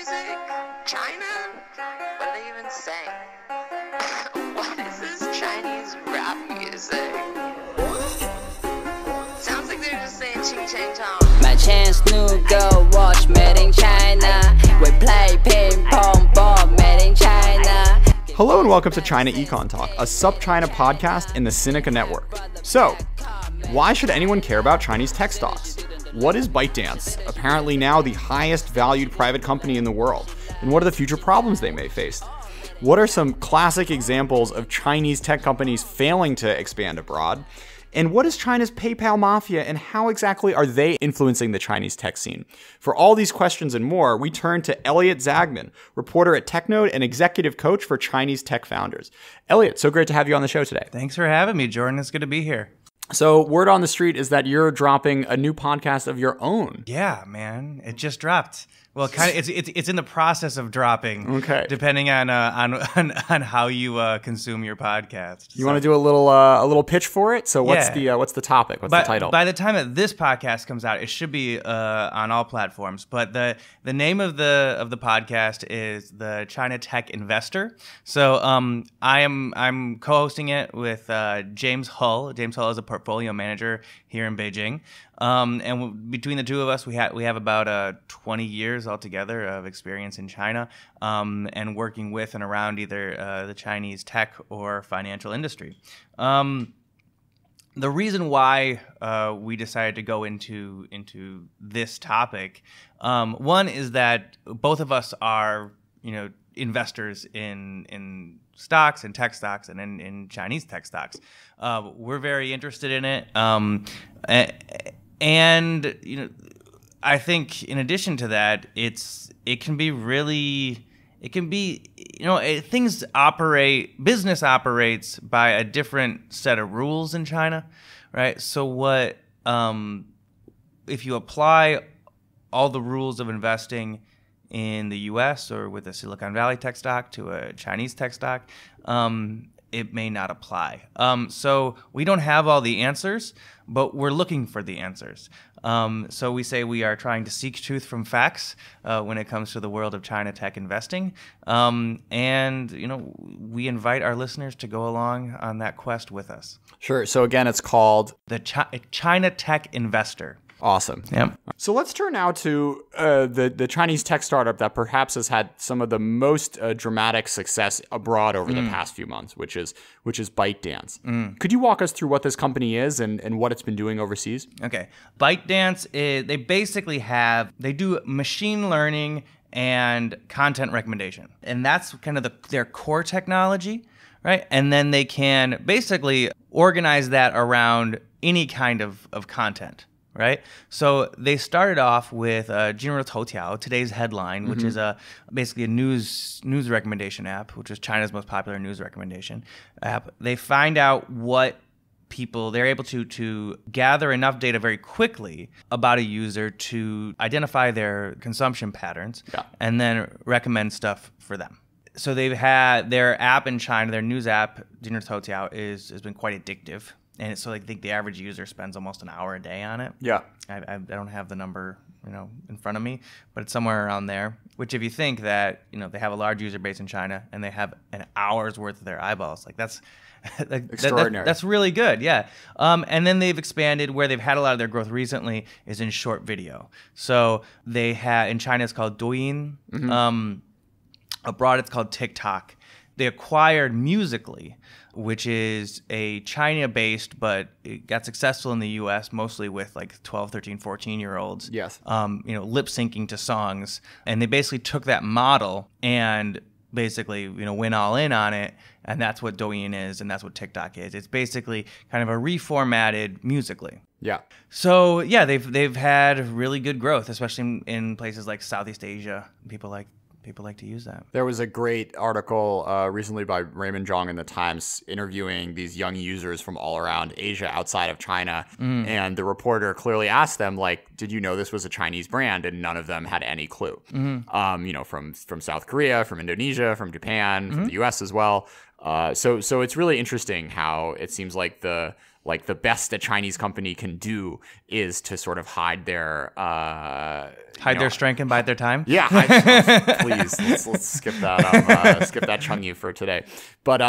music? China? What are they even saying? What is this Chinese rap music? Sounds like they're just saying ching chang chong. My chance new girl watch made in China. We play ping pong ball made in China. Hello and welcome to ChinaEconTalk, a sub-China podcast in the Sinica network. So, why should anyone care about Chinese tech stocks? What is Bytedance, apparently now the highest valued private company in the world? And what are the future problems they may face? What are some classic examples of Chinese tech companies failing to expand abroad? And what is China's PayPal mafia, and how exactly are they influencing the Chinese tech scene? For all these questions and more, we turn to Elliott Zaagman, reporter at TechNode and executive coach for Chinese tech founders. Elliott, so great to have you on the show today. Thanks for having me, Jordan. It's good to be here. So word on the street is that you're dropping a new podcast of your own. Yeah, man. It just dropped. Well, kind of. It's in the process of dropping. Okay. Depending on how you consume your podcast. You want to do a little pitch for it? So what's the topic? What's the title? By the time that this podcast comes out, it should be on all platforms. But the name of the podcast is the China Tech Investor. So I'm co-hosting it with James Hull. James Hull is a portfolio manager here in Beijing. And between the two of us, we have about 20 years altogether of experience in China, and working with and around either the Chinese tech or financial industry. The reason why we decided to go into this topic, one is that both of us are investors in stocks and tech stocks and in Chinese tech stocks. We're very interested in it. And I think in addition to that, business operates by a different set of rules in China, right? So if you apply all the rules of investing in the US or with a Silicon Valley tech stock to a Chinese tech stock, it may not apply. So we don't have all the answers, but we're looking for the answers. So we say we are trying to seek truth from facts when it comes to the world of China tech investing. And we invite our listeners to go along on that quest with us. Sure. So again, it's called the China Tech Investor. Awesome. Yep. So let's turn now to the Chinese tech startup that perhaps has had some of the most dramatic success abroad over the past few months, which is Bytedance. Could you walk us through what this company is and what it's been doing overseas? Okay. Bytedance they do machine learning and content recommendation, and that's kind of their core technology, right? And then they can basically organize that around any kind of content. Right, so they started off with Toutiao, today's headline, which is basically a news recommendation app, which is China's most popular news recommendation app. They find out what they're able to gather enough data very quickly about a user to identify their consumption patterns, and then recommend stuff for them. So they've had their app in China, their news app, Toutiao, has been quite addictive. And so I think the average user spends almost an hour a day on it. Yeah. I don't have the number, in front of me, but it's somewhere around there. Which, if you think that, they have a large user base in China and they have an hour's worth of their eyeballs, that's extraordinary. That's really good, yeah. And then they've expanded. Where they've had a lot of their growth recently is in short video. So they have, in China it's called Douyin. Abroad it's called TikTok. They acquired Musical.ly, which is a China-based, but it got successful in the U.S. mostly with like 12, 13, 14-year-olds. Yes. Lip syncing to songs, and they basically took that model and basically went all in on it, and that's what Douyin is, and that's what TikTok is. It's basically kind of a reformatted Musical.ly. Yeah. So yeah, they've had really good growth, especially in places like Southeast Asia. People like to use that. There was a great article recently by Raymond Zhong in the Times interviewing these young users from all around Asia outside of China. And the reporter clearly asked them, did you know this was a Chinese brand? And none of them had any clue. From South Korea, from Indonesia, from Japan, from the US as well. So it's really interesting how it seems like the best a Chinese company can do is to sort of hide their Hide their strength and bide their time. Yeah, please let's skip that. Skip that Chungyu for today. But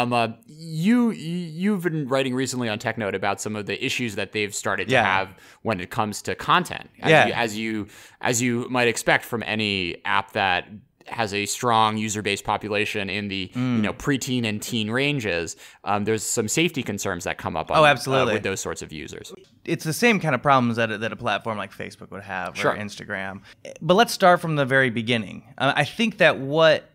you've been writing recently on TechNode about some of the issues that they've started to have when it comes to content. As you might expect from any app that has a strong user-based population in the preteen and teen ranges, there's some safety concerns that come up absolutely. with those sorts of users. It's the same kind of problems that a platform like Facebook would have or Instagram. But let's start from the very beginning. I think that what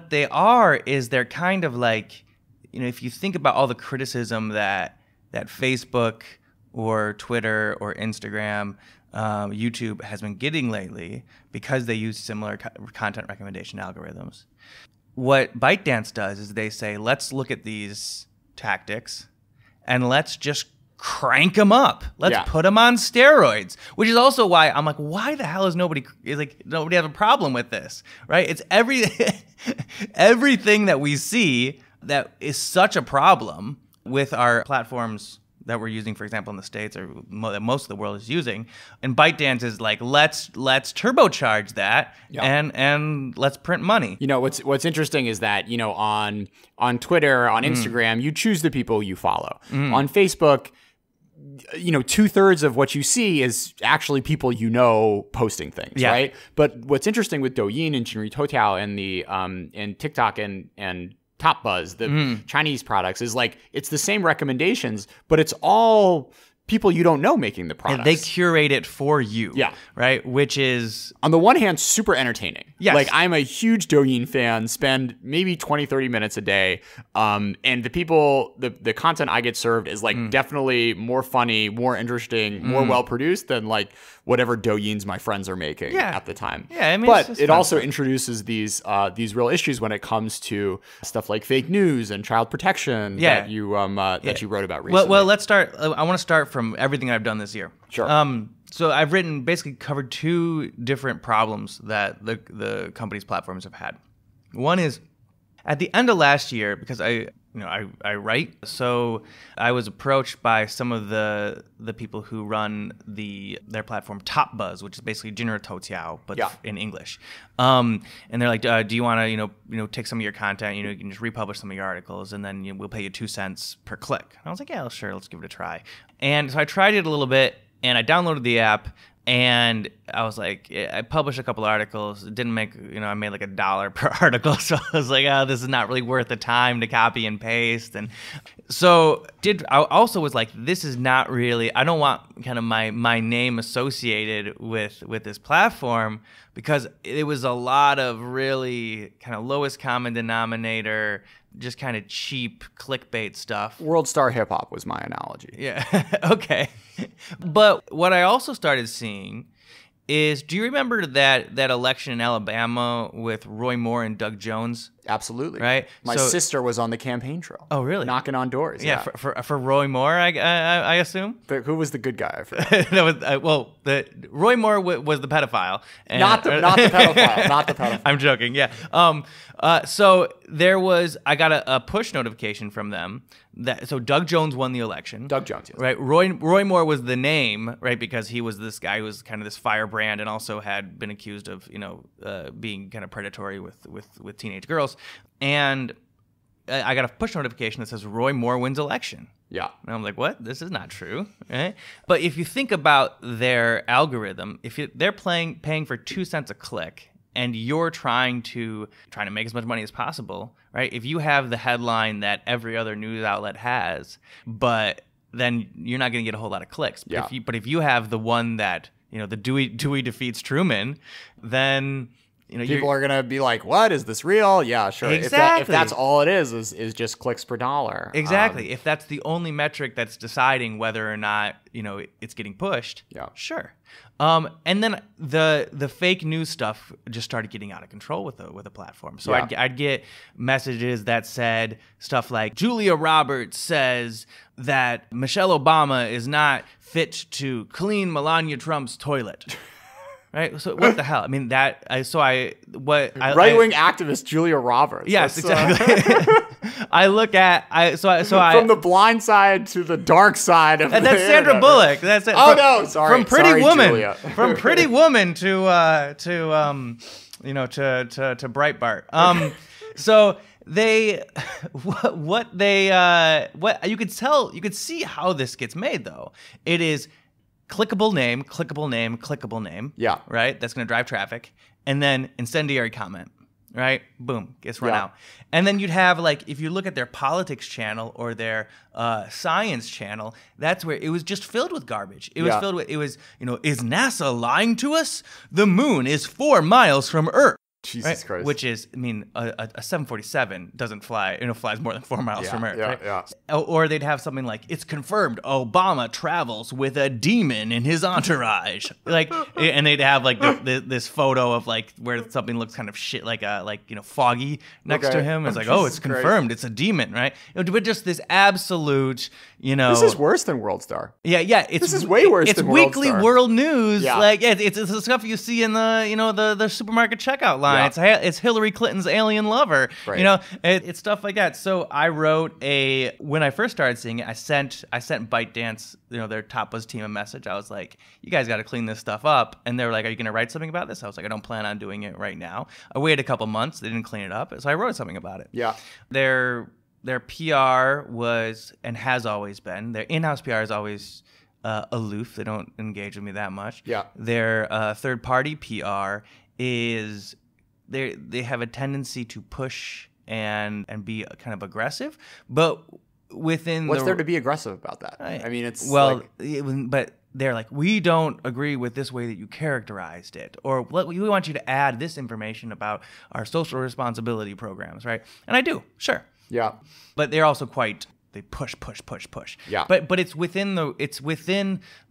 they are is they're kind of like, if you think about all the criticism that Facebook or Twitter or Instagram, YouTube has been getting lately because they use similar content recommendation algorithms. What Bytedance does is they say, let's look at these tactics and let's just crank them up. Let's put them on steroids, which is also why I'm like, why the hell is nobody has a problem with this, right? It's everything that we see that is such a problem with our platforms that we're using, for example, in the States, or that most of the world is using. And Bytedance is like, let's turbocharge that and let's print money. What's interesting is that, on Twitter, on Instagram, you choose the people you follow. On Facebook, 2/3 of what you see is actually people posting things, right? But what's interesting with Douyin and Jinri Toutiao and TikTok and Top Buzz, the Chinese products, is like, it's the same recommendations, but it's all people you don't know making the products. And they curate it for you. Yeah. Right? Which is, on the one hand, super entertaining. Yes. Like, I'm a huge Douyin fan, spend maybe 20, 30 minutes a day. And the content I get served is like definitely more funny, more interesting, more well-produced than like whatever Douyins my friends are making at the time. Yeah, I mean, but it also introduces these real issues when it comes to stuff like fake news and child protection that you wrote about recently. Well, let's start. I want to start from everything I've done this year. Sure. So I've basically covered two different problems that the company's platforms have had. One is at the end of last year, because I write, so I was approached by some of the people who run their platform Top Buzz, which is basically Jinri Toutiao, but in English. And they're like, do you want to take some of your content, you can just republish some of your articles, and then we'll pay you 2 cents per click. And I was like, yeah, sure, let's give it a try. And so I tried it a little bit, and I downloaded the app. And I was like, I published a couple articles. It didn't make, I made like $1 per article. So I was like, oh, this is not really worth the time to copy and paste. And so I also was like, this is not really, I don't want kind of my name associated with this platform, because it was a lot of really kind of lowest common denominator, just kind of cheap clickbait stuff. World star hip hop was my analogy. Yeah. Okay. But what I also started seeing is, do you remember that election in Alabama with Roy Moore and Doug Jones? Absolutely. Right? My sister was on the campaign trail. Oh, really? Knocking on doors. Yeah. For Roy Moore, I assume? Who was the good guy? I forgot. Roy Moore was the pedophile. And, not the pedophile. Not the pedophile. I'm joking. Yeah. So I got a push notification from them so Doug Jones won the election. Doug Jones, yes. Right. Roy Moore was the name, right? Because he was this guy who was kind of this firebrand and also had been accused of, being kind of predatory with teenage girls. And I got a push notification that says Roy Moore wins election. Yeah. And I'm like, what? This is not true, right? But if you think about their algorithm, they're paying for 2 cents a click, and you're trying to make as much money as possible, right? If you have the headline that every other news outlet has, but then you're not going to get a whole lot of clicks. Yeah. But if you have the one that, the Dewey defeats Truman, then people are gonna be like, "What, is this real?" Yeah, sure. Exactly. If that's all it is just clicks per dollar. Exactly. If that's the only metric that's deciding whether or not it's getting pushed. Yeah. Sure. And then the fake news stuff just started getting out of control with the platform. So I'd get messages that said stuff like, Julia Roberts says that Michelle Obama is not fit to clean Melania Trump's toilet. right? So what the hell? I mean, right-wing activist Julia Roberts. Yes, That's, exactly. I look at from the blind side to the dark side of that's the Sandra internet. Bullock. That's it. Oh no, sorry. From Pretty Sorry, Woman, Julia. from Pretty Woman to Breitbart. So they, what you could tell, you could see how this gets made though. It is clickable name, clickable name, clickable name. Yeah. Right. That's going to drive traffic, and then incendiary comment. Right? Boom, gets run out. And then you'd have, like, if you look at their politics channel or their science channel, that's where it was just filled with garbage. It was filled with, is NASA lying to us? The moon is 4 miles from Earth. Jesus Christ. Which is, I mean, a 747 doesn't fly, flies more than 4 miles from Earth. Yeah. Or they'd have something like, it's confirmed Obama travels with a demon in his entourage. And they'd have like this photo of like where something looks kind of shit, foggy next to him. It's like, oh, it's confirmed. It's a demon, right? But just this absolute, This is worse than World Star. Yeah. This is way worse than World It's weekly Star. world news. Yeah. It's the stuff you see in the supermarket checkout line. Yeah. It's Hillary Clinton's alien lover. Right. It's stuff like that. So I wrote when I first started seeing it, I sent Bytedance, their Top Buzz team, a message. I was like, you guys got to clean this stuff up. And they were like, are you going to write something about this? I was like, I don't plan on doing it right now. I waited a couple months. They didn't clean it up. So I wrote something about it. Yeah. Their PR was, and has always been, their in-house PR is always aloof. They don't engage with me that much. Yeah. Their third-party PR is, they have a tendency to push and be kind of aggressive, but within What's there to be aggressive about that? I mean, it's but they're like, we don't agree with this way that you characterized it, or we want you to add this information about our social responsibility programs, right? And I do, sure. Yeah. But they're also they push. Yeah. But it's within the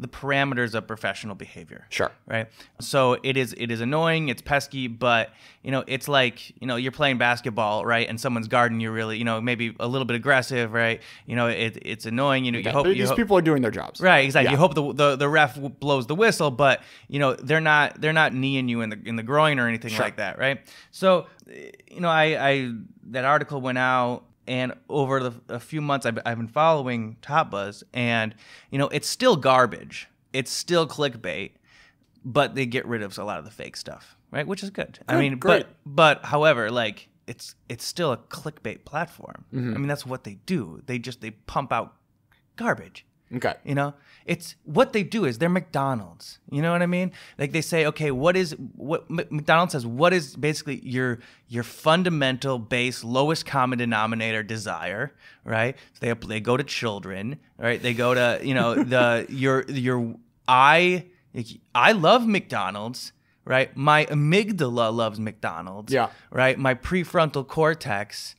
parameters of professional behavior. Sure. Right. So it is annoying. It's pesky. But it's like you're playing basketball, right? And someone's guarding you really. Maybe a little bit aggressive, right? It's annoying. You hope these people are doing their jobs. Right. Exactly. Yeah. You hope the ref blows the whistle, but they're not kneeing you in the groin or anything like that, right? So I that article went out. And over a few months, I've been following Top Buzz, and it's still garbage. It's still clickbait, but they get rid of a lot of the fake stuff, right? Which is good. I mean, great. but however, like it's still a clickbait platform. Mm-hmm. I mean, that's what they do. They pump out garbage. Okay. It's what they do is they're McDonald's. You know what I mean? Like they say, okay, what McDonald's says, what is basically your fundamental base lowest common denominator desire, right? So they go to children, right? They go to I love McDonald's, right? My amygdala loves McDonald's, yeah, right? My prefrontal cortex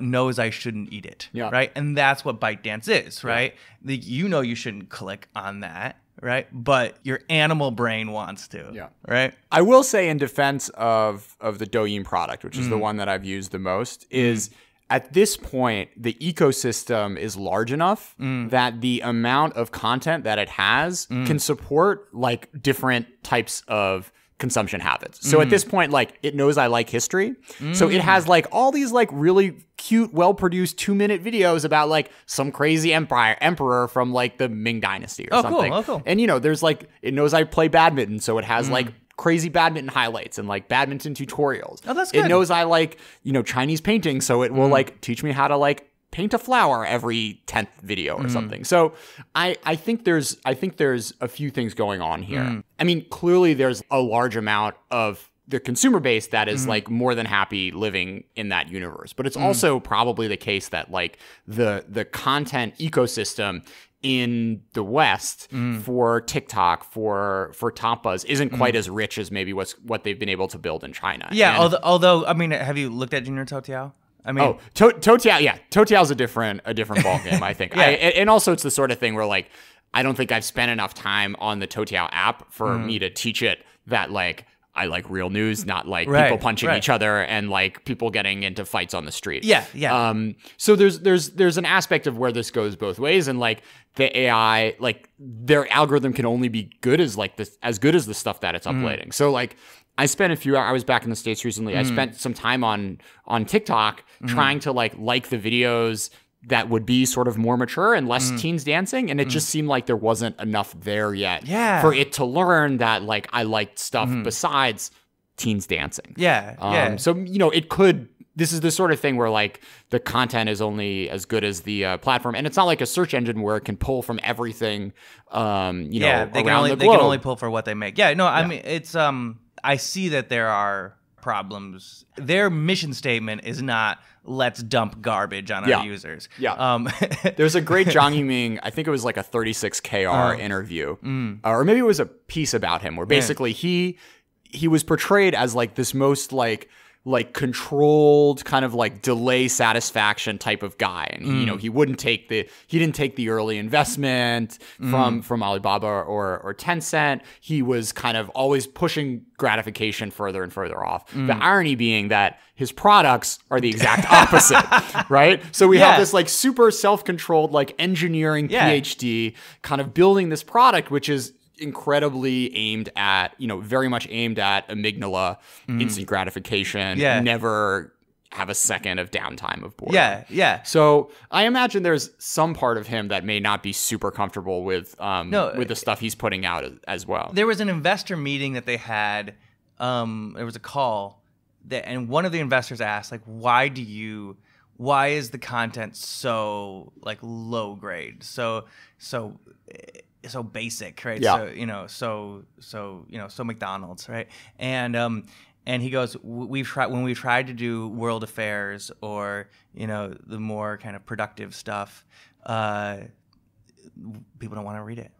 knows I shouldn't eat it, right? And that's what Bytedance is, right? Yeah. You shouldn't click on that, right? But your animal brain wants to, right? I will say in defense of the Douyin product, which is the one that I've used the most, is at this point, the ecosystem is large enough that the amount of content that it has can support like different types of consumption habits. So at this point, like it knows I like history. So it has like all these like really cute, well-produced 2-minute videos about like some crazy emperor from like the Ming Dynasty or something. Cool. And there's like, it knows I play badminton. So it has like crazy badminton highlights and like badminton tutorials. Oh, that's good. It knows I like, Chinese painting. So it will like teach me how to like paint a flower every 10th video or something. So I think there's a few things going on here. I mean, clearly there's a large amount of the consumer base that is like more than happy living in that universe. But it's also probably the case that like the content ecosystem in the West for TikTok, for Top Buzz isn't quite as rich as maybe what they've been able to build in China. Yeah, although I mean, have you looked at Junior Toutiao? I mean, Toutiao, yeah. Toutiao's a different ballgame, I think. And also it's the sort of thing where like, I don't think I've spent enough time on the Toutiao app for me to teach it that like, I like real news, not like Right, people punching right. each other and like people getting into fights on the street. Yeah, yeah. So there's an aspect of where this goes both ways, and like the AI, like their algorithm can only be good as like this, as good as the stuff that it's uploading. So like I spent a few hours, I was back in the States recently. I spent some time on TikTok trying to like the videos that would be sort of more mature and less teens dancing, and it just seemed like there wasn't enough there yet for it to learn that like I liked stuff besides teens dancing. So it could. This is the sort of thing where like the content is only as good as the platform, and it's not like a search engine where it can pull from everything. They around can only, the they globe. can only pull for what they make. I mean, it's I see that there are problems. Their mission statement is not let's dump garbage on our users. There's a great Zhang Yiming, I think it was like a 36KR interview, or maybe it was a piece about him where basically he was portrayed as like this most like controlled kind of like delay satisfaction type of guy, and he didn't take the early investment from Alibaba or Tencent. He was kind of always pushing gratification further and further off. The irony being that his products are the exact opposite, right? So we have this like super self-controlled like engineering PhD kind of building this product, which is incredibly aimed at, very much aimed at amygdala, instant gratification, never have a second of downtime of boredom. So I imagine there's some part of him that may not be super comfortable with the stuff he's putting out as well. There was an investor meeting that they had. There was a call and one of the investors asked, like, why is the content so like low grade, so basic, right? So McDonald's, right? And he goes, when we've tried to do world affairs or the more kind of productive stuff, people don't want to read it.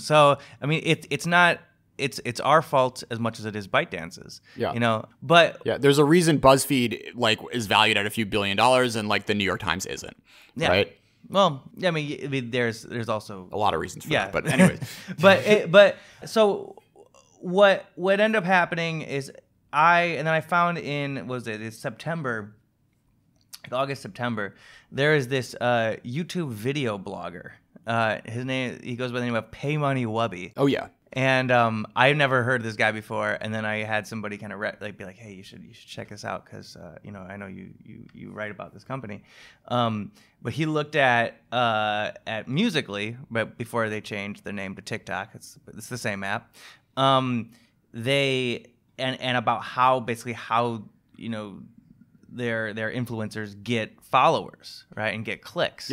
So I mean, it's not. It's our fault as much as it is ByteDance's. But there's a reason BuzzFeed like is valued at a few $1 billion and like the New York Times isn't. Right? Well, I mean, there's also a lot of reasons for that. But anyways, so what ended up happening is I found it's September, August, September. There is this YouTube video blogger. He goes by the name of Pay Money Wubby. Oh yeah. And I've never heard of this guy before, and then I had somebody kind of be like, "Hey, you should check this out because I know you write about this company." But he looked at Musical.ly, but before they changed their name to TikTok, it's the same app. They about how their influencers get followers, right, and get clicks.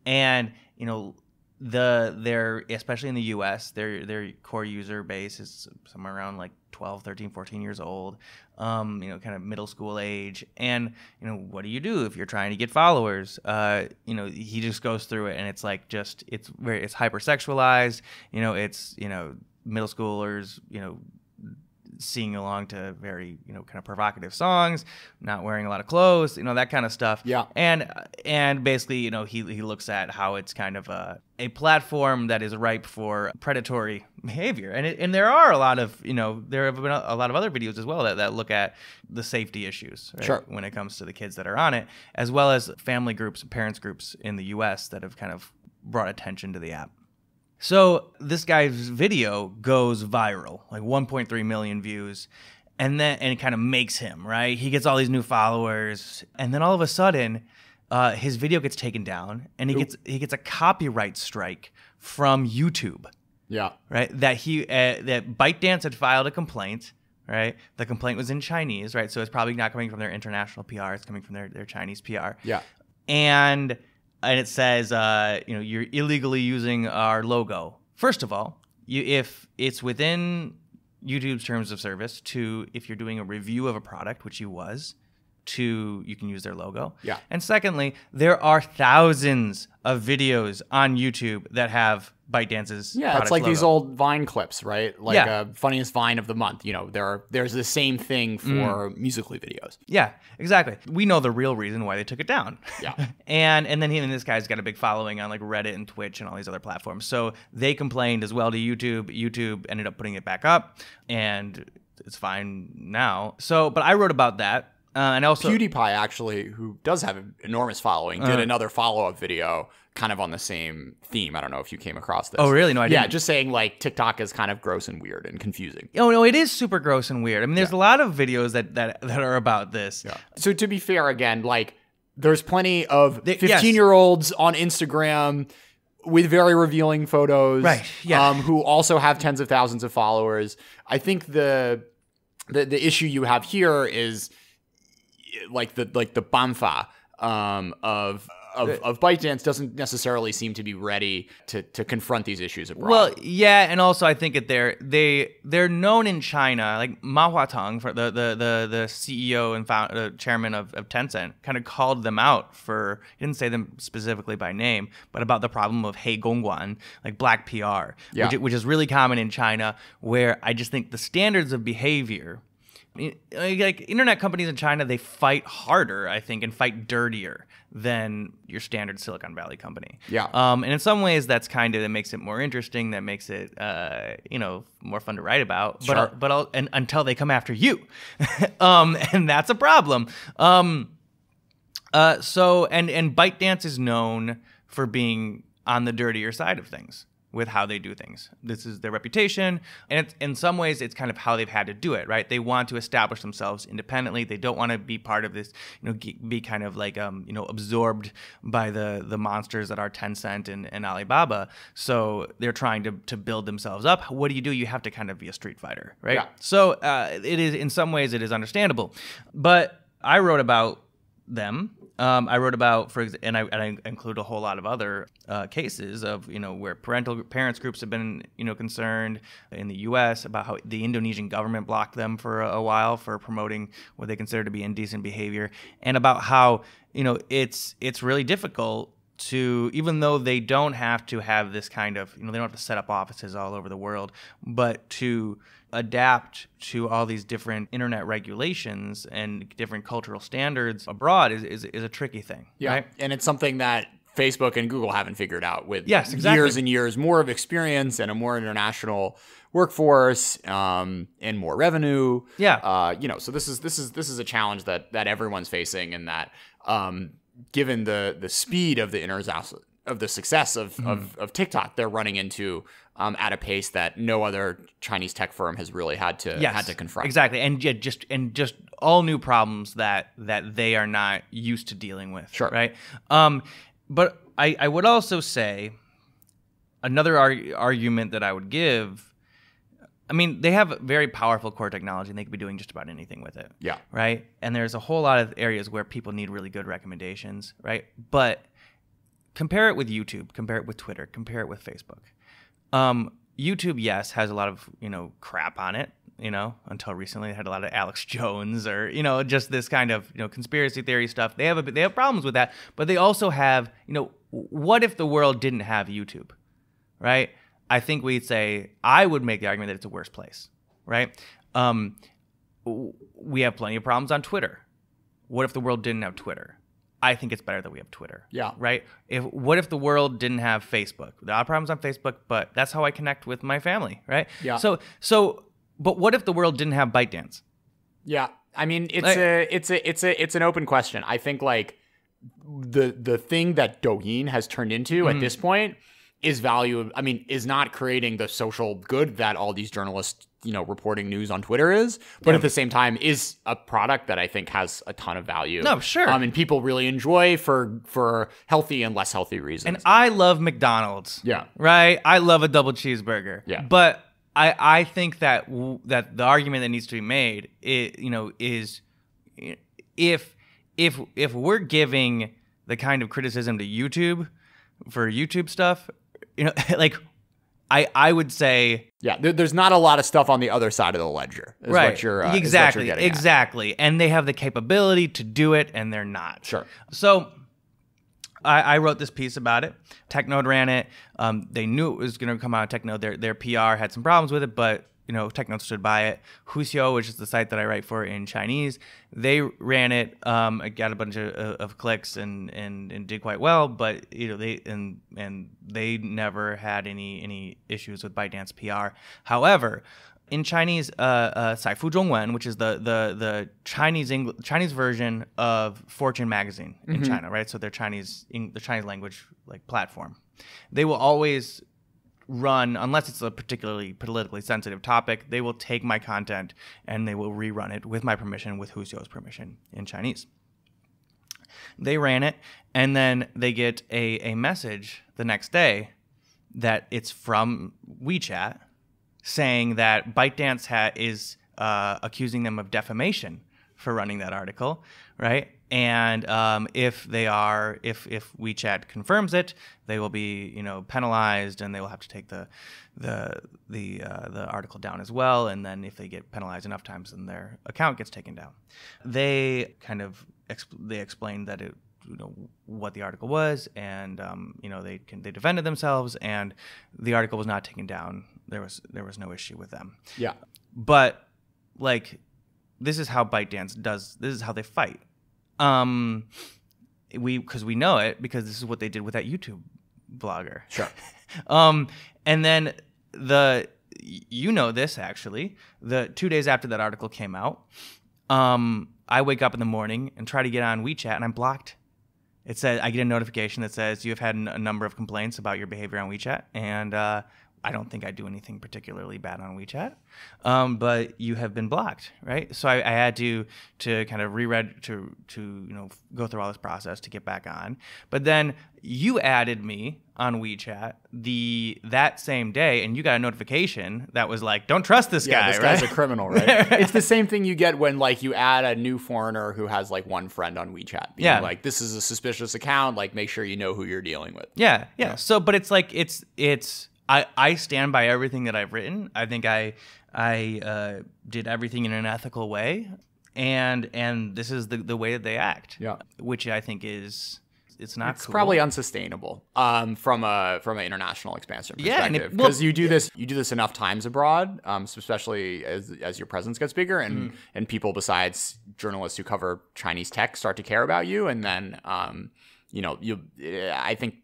And their especially in the US, their core user base is somewhere around like 12, 13, 14 years old, kind of middle school age. And what do you do if you're trying to get followers? He just goes through it, and it's like it's hypersexualized. It's middle schoolers singing along to very kind of provocative songs, not wearing a lot of clothes, that kind of stuff. And basically he looks at how it's kind of a platform that is ripe for predatory behavior, and there are a lot of there have been a lot of other videos as well that look at the safety issues, right, when it comes to the kids that are on it, as well as family groups, parents groups in the US that have kind of brought attention to the app. So this guy's video goes viral, like 1.3 million views, and it kind of makes him, right? He gets all these new followers, and then all of a sudden, his video gets taken down, and he gets a copyright strike from YouTube. Right. That ByteDance had filed a complaint. Right. The complaint was in Chinese. Right. So it's probably not coming from their international PR. It's coming from their Chinese PR. And it says, you're illegally using our logo. First of all, if it's within YouTube's terms of service if you're doing a review of a product, which he was, you can use their logo. And secondly, there are thousands of videos on YouTube that have ByteDance's it's like logo. These old Vine clips, right? Like funniest Vine of the month. There's the same thing for Musical.ly videos. Exactly. We know the real reason why they took it down. and then this guy's got a big following on like Reddit and Twitch and all these other platforms. So they complained as well to YouTube. YouTube ended up putting it back up, and it's fine now. So, but I wrote about that, and also PewDiePie, actually, who does have an enormous following, did another follow-up video kind of on the same theme. I don't know if you came across this. Oh, really? No, I didn't. Yeah, just saying like TikTok is kind of gross and weird and confusing. Oh no, it is super gross and weird. I mean, there's a lot of videos that are about this. Yeah. So to be fair, again, like there's plenty of Yes. 15-year-olds on Instagram with very revealing photos, Right, yeah. who also have tens of thousands of followers. I think the issue you have here is like the Bamfa of Bytedance doesn't necessarily seem to be ready to confront these issues abroad. Well, yeah, and also I think that they're known in China, like Ma Huateng, for the CEO and chairman of Tencent, kind of called them out for, he didn't say them specifically by name, but about the problem of Hei Gongguan, like black PR, Yeah. which is really common in China, where I just think the standards of behavior, like internet companies in China, they fight harder, I think, and fight dirtier than your standard Silicon Valley company. Yeah. And in some ways, that makes it more interesting. That makes it, more fun to write about. Sure. But until they come after you, and that's a problem. So Bytedance is known for being on the dirtier side of things with how they do things. This is their reputation, and it's, in some ways, it's kind of how they've had to do it, right? They want to establish themselves independently. They don't want to be part of this, be kind of like, absorbed by the monsters that are Tencent and Alibaba. So they're trying to build themselves up. What do? You have to kind of be a street fighter, right? Yeah. So it is, in some ways, it is understandable. But I wrote about them. I wrote about, and I include a whole lot of other cases of, where parents groups have been, concerned in the U.S. about how the Indonesian government blocked them for a while for promoting what they consider to be indecent behavior, and about how, it's really difficult to, even though they don't have to have this kind of, they don't have to set up offices all over the world, but to adapt to all these different internet regulations and different cultural standards abroad is a tricky thing. Yeah. Right? And it's something that Facebook and Google haven't figured out with Yes, exactly. years and years more of experience and a more international workforce and more revenue. Yeah. So this is a challenge that everyone's facing, and that given the speed of the success of TikTok, they're running into at a pace that no other Chinese tech firm has really had to confront. Exactly, and just all new problems that they are not used to dealing with. Sure. Right. But I would also say another argument that I would give. I mean, they have very powerful core technology, and they could be doing just about anything with it. Yeah. Right. And there's a whole lot of areas where people need really good recommendations. Right. But compare it with YouTube, compare it with Twitter, compare it with Facebook. YouTube, yes, has a lot of, crap on it, until recently it had a lot of Alex Jones or, just this kind of, conspiracy theory stuff. They have problems with that, but they also have, what if the world didn't have YouTube, right? I think I would make the argument that it's a worse place, right? We have plenty of problems on Twitter. What if the world didn't have Twitter? I think it's better that we have Twitter. Yeah. Right? What if the world didn't have Facebook? There are problems on Facebook, but that's how I connect with my family, right? Yeah. But what if the world didn't have Bytedance? Yeah. I mean, it's an open question. I think like the thing that Douyin has turned into at this point is not creating the social good that all these journalists, reporting news on Twitter is, but at the same time is a product that I think has a ton of value. No, sure. And people really enjoy for healthy and less healthy reasons. And I love McDonald's. Yeah. Right? I love a double cheeseburger. Yeah. But I think that the argument that needs to be made is if we're giving the kind of criticism to YouTube for YouTube stuff, like I would say, yeah, there's not a lot of stuff on the other side of the ledger. Is right? What you're, exactly, is what you're getting at. Exactly, and they have the capability to do it, and they're not. Sure. So I wrote this piece about it. TechNode ran it. They knew it was going to come out of TechNode. Their PR had some problems with it, but TechNode stood by it. Huxiu, which is the site that I write for in Chinese, they ran it. It got a bunch of clicks and did quite well, but they never had any issues with Bytedance PR. However, In Chinese, Cai Fu Zhongwen, which is the Chinese version of Fortune magazine in China, right? So their Chinese language like platform, they will always run, unless it's a particularly politically sensitive topic, they will take my content and they will rerun it with my permission, with Husio's permission in Chinese. They ran it, and then they get a message the next day that it's from WeChat saying that Bytedance is accusing them of defamation for running that article, right? And if WeChat confirms it, they will be penalized, and they will have to take the article down as well. And then if they get penalized enough times, then their account gets taken down. They kind of they explained that it what the article was, and they defended themselves, and the article was not taken down. There was no issue with them. Yeah. But like, this is how Bytedance does. This is how they fight. Because we know it, because this is what they did with that YouTube blogger. Sure. And then this actually, the 2 days after that article came out, I wake up in the morning and try to get on WeChat, and I'm blocked. It says, I get a notification that says you have had a number of complaints about your behavior on WeChat, and I don't think I do anything particularly bad on WeChat, but you have been blocked, right? So I had to kind of go through all this process to get back on. But then you added me on WeChat that same day, and you got a notification that was like, "Don't trust this guy." This right? guy's a criminal, right? It's the same thing you get when like you add a new foreigner who has like one friend on WeChat. Being like, this is a suspicious account. Like, make sure you know who you're dealing with. Yeah. So, but it's like I stand by everything that I've written. I think I did everything in an ethical way, and this is the way that they act. Yeah, which I think it's not. It's cool. Probably unsustainable from an international expansion perspective. Because you do this enough times abroad, especially as your presence gets bigger, and people besides journalists who cover Chinese tech start to care about you, and then I think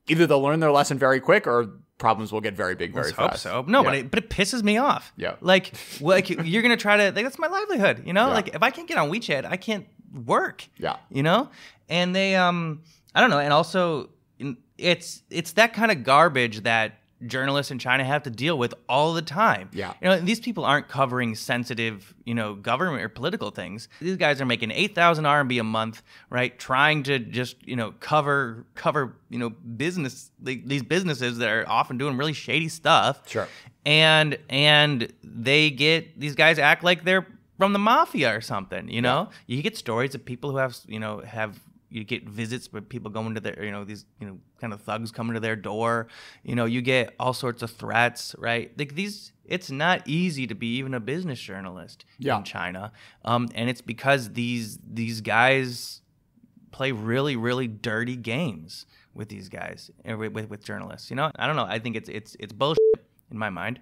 either they'll learn their lesson very quick, or problems will get very big very fast. Hope so. No, but it pisses me off. Yeah. Like you're gonna try to that's my livelihood. Like if I can't get on WeChat, I can't work. Yeah. And they I don't know. And also it's that kind of garbage that journalists in China have to deal with all the time. Yeah. These people aren't covering sensitive, government or political things. These guys are making 8,000 RMB a month, right? Trying to just, cover, business, these businesses that are often doing really shady stuff. Sure. And these guys act like they're from the mafia or something, Yeah. You get stories of people who you get visits with people going to their, these, kind of thugs coming to their door. You get all sorts of threats, right? Like it's not easy to be even a business journalist in China. And it's because these guys play really, really dirty games with these guys, with journalists. I don't know. I think it's bullshit in my mind.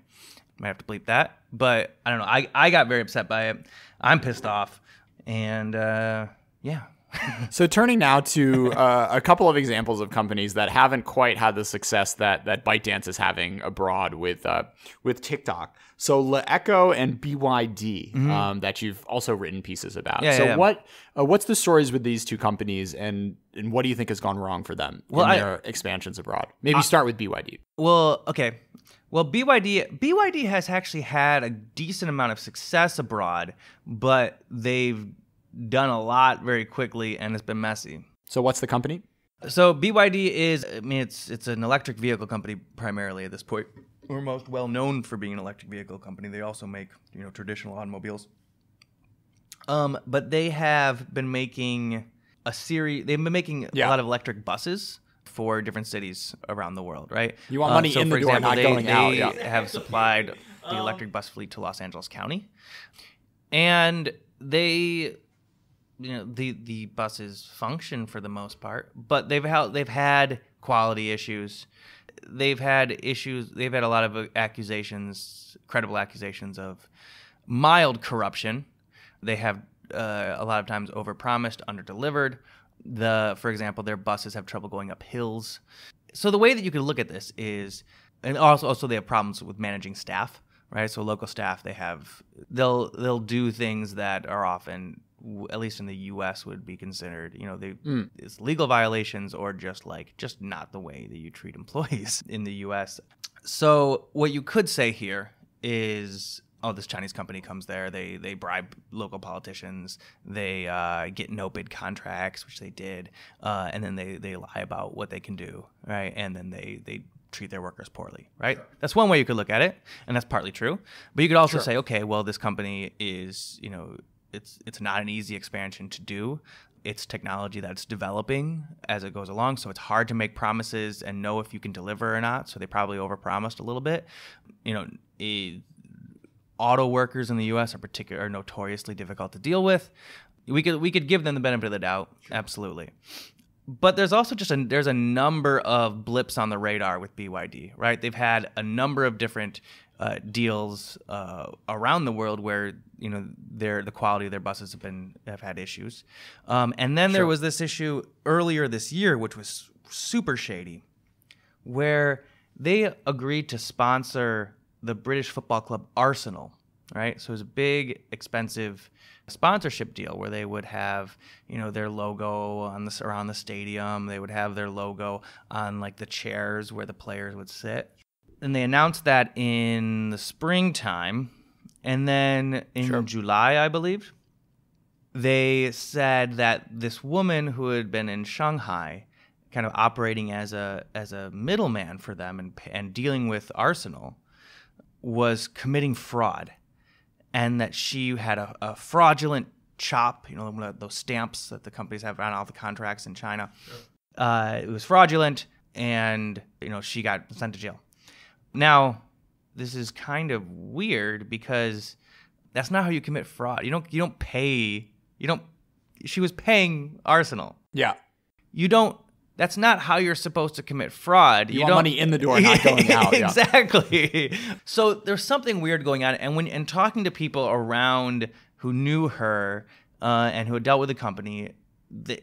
Might have to bleep that, but I don't know. I got very upset by it. I'm pissed off, and yeah. So turning now to a couple of examples of companies that haven't quite had the success that Bytedance is having abroad with TikTok. So LeEcho and BYD that you've also written pieces about. What's the stories with these two companies, and what do you think has gone wrong for them in their expansions abroad? Maybe start with BYD. Well, okay. Well, BYD has actually had a decent amount of success abroad, but they've done a lot very quickly, and it's been messy. So what's the company? So BYD is, it's an electric vehicle company primarily at this point. We're most well known for being an electric vehicle company. They also make, traditional automobiles. But they have been making they've been making a lot of electric buses for different cities around the world, right? You want money in the door, not going out. They have supplied the electric bus fleet to Los Angeles County. And they... the buses function for the most part, but they've had quality issues. They've had a lot of credible accusations of mild corruption. They have a lot of times overpromised, underdelivered. For example, their buses have trouble going up hills. So the way that you could look at this is, and also they have problems with managing staff. right? So local staff, they'll do things that are often, at least in the U.S., would be considered, it's legal violations or just not the way that you treat employees in the U.S. So what you could say here is, oh, this Chinese company comes there, they bribe local politicians, they get no bid contracts, which they did, and then they lie about what they can do, right? And then they treat their workers poorly, right? Sure. That's one way you could look at it, and that's partly true. But you could also say, okay, well, this company is, it's not an easy expansion to do. It's technology that's developing as it goes along, so it's hard to make promises and know if you can deliver or not. So they probably overpromised a little bit. Auto workers in the U.S. are notoriously difficult to deal with. We could give them the benefit of the doubt, absolutely. But there's also there's a number of blips on the radar with BYD, right? They've had a number of different deals around the world where the quality of their buses have had issues, and then there was this issue earlier this year, which was super shady, where they agreed to sponsor the British football club Arsenal, right? So it was a big, expensive sponsorship deal where they would have, their logo around the stadium. They would have their logo on the chairs where the players would sit. And they announced that in the springtime, and then in July, I believe, they said that this woman who had been in Shanghai, kind of operating as a middleman for them and dealing with Arsenal, was committing fraud, and that she had a fraudulent chop, those stamps that the companies have on all the contracts in China. Sure. It was fraudulent, and she got sent to jail. Now, this is kind of weird because that's not how you commit fraud. You don't pay. She was paying Arsenal. Yeah. That's not how you're supposed to commit fraud. You want money in the door, not going out. Exactly. So there's something weird going on. And talking to people around who knew her and who had dealt with the company,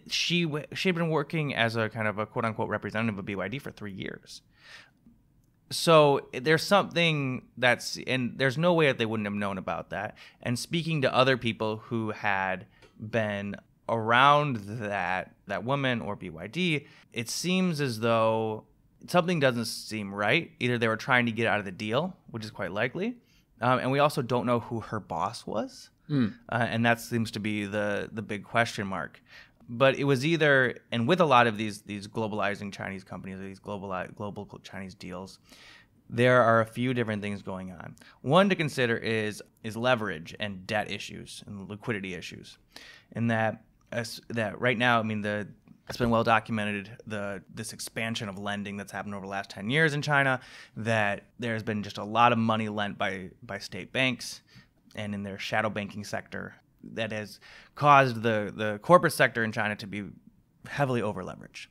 she'd been working as a kind of a quote unquote representative of BYD for 3 years. So there's something and there's no way that they wouldn't have known about that. And speaking to other people who had been around that woman or BYD, it seems as though something doesn't seem right. Either they were trying to get out of the deal, which is quite likely, and we also don't know who her boss was, and that seems to be the big question mark. But it was either, and with a lot of these globalizing Chinese companies, or these global Chinese deals, there are a few different things going on. One to consider is leverage and debt issues and liquidity issues, and that right now, it's been well documented, this expansion of lending that's happened over the last 10 years in China, that there's been just a lot of money lent by state banks and in their shadow banking sector that has caused the corporate sector in China to be heavily over-leveraged.